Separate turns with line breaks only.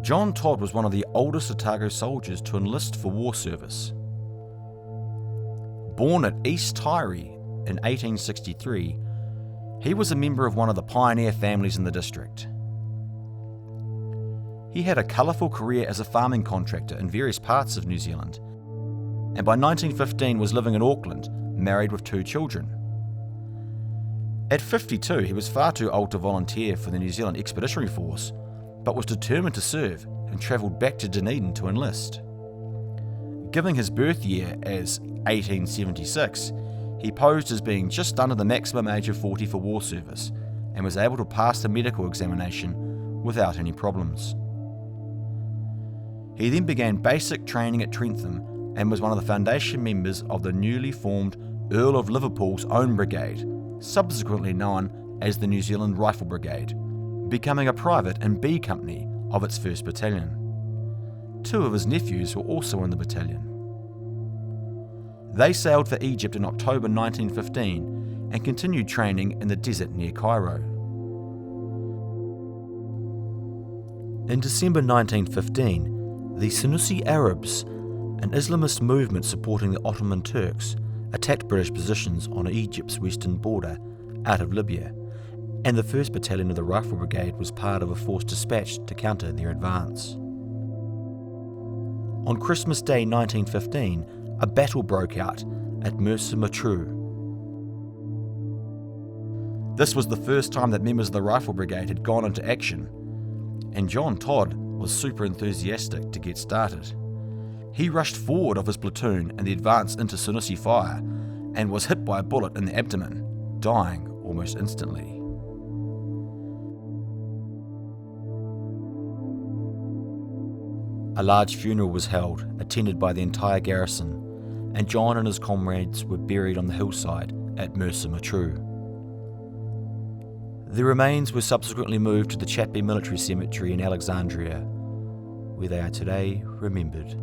John Todd was one of the oldest Otago soldiers to enlist for war service. Born at East Tyree in 1863, he was a member of one of the pioneer families in the district. He had a colourful career as a farming contractor in various parts of New Zealand, and by 1915 was living in Auckland, married with 2 children. At 52, he was far too old to volunteer for the New Zealand Expeditionary Force, but was determined to serve and travelled back to Dunedin to enlist. Giving his birth year as 1876, he posed as being just under the maximum age of 40 for war service and was able to pass the medical examination without any problems. He then began basic training at Trentham and was one of the foundation members of the newly formed Earl of Liverpool's own brigade, subsequently known as the New Zealand Rifle Brigade, becoming a private in B Company of its 1st Battalion. 2 of his nephews were also in the battalion. They sailed for Egypt in October 1915 and continued training in the desert near Cairo. In December 1915, the Senussi Arabs, an Islamist movement supporting the Ottoman Turks, attacked British positions on Egypt's western border out of Libya, and the 1st Battalion of the Rifle Brigade was part of a force dispatched to counter their advance. On Christmas Day 1915, a battle broke out at Mersa Matruh. This was the first time that members of the Rifle Brigade had gone into action, and John Todd was super enthusiastic to get started. He rushed forward of his platoon in the advance into Senussi fire and was hit by a bullet in the abdomen, dying almost instantly. A large funeral was held, attended by the entire garrison, and John and his comrades were buried on the hillside at Mersa Matruh. Their remains were subsequently moved to the Chatby Military Cemetery in Alexandria, where they are today remembered.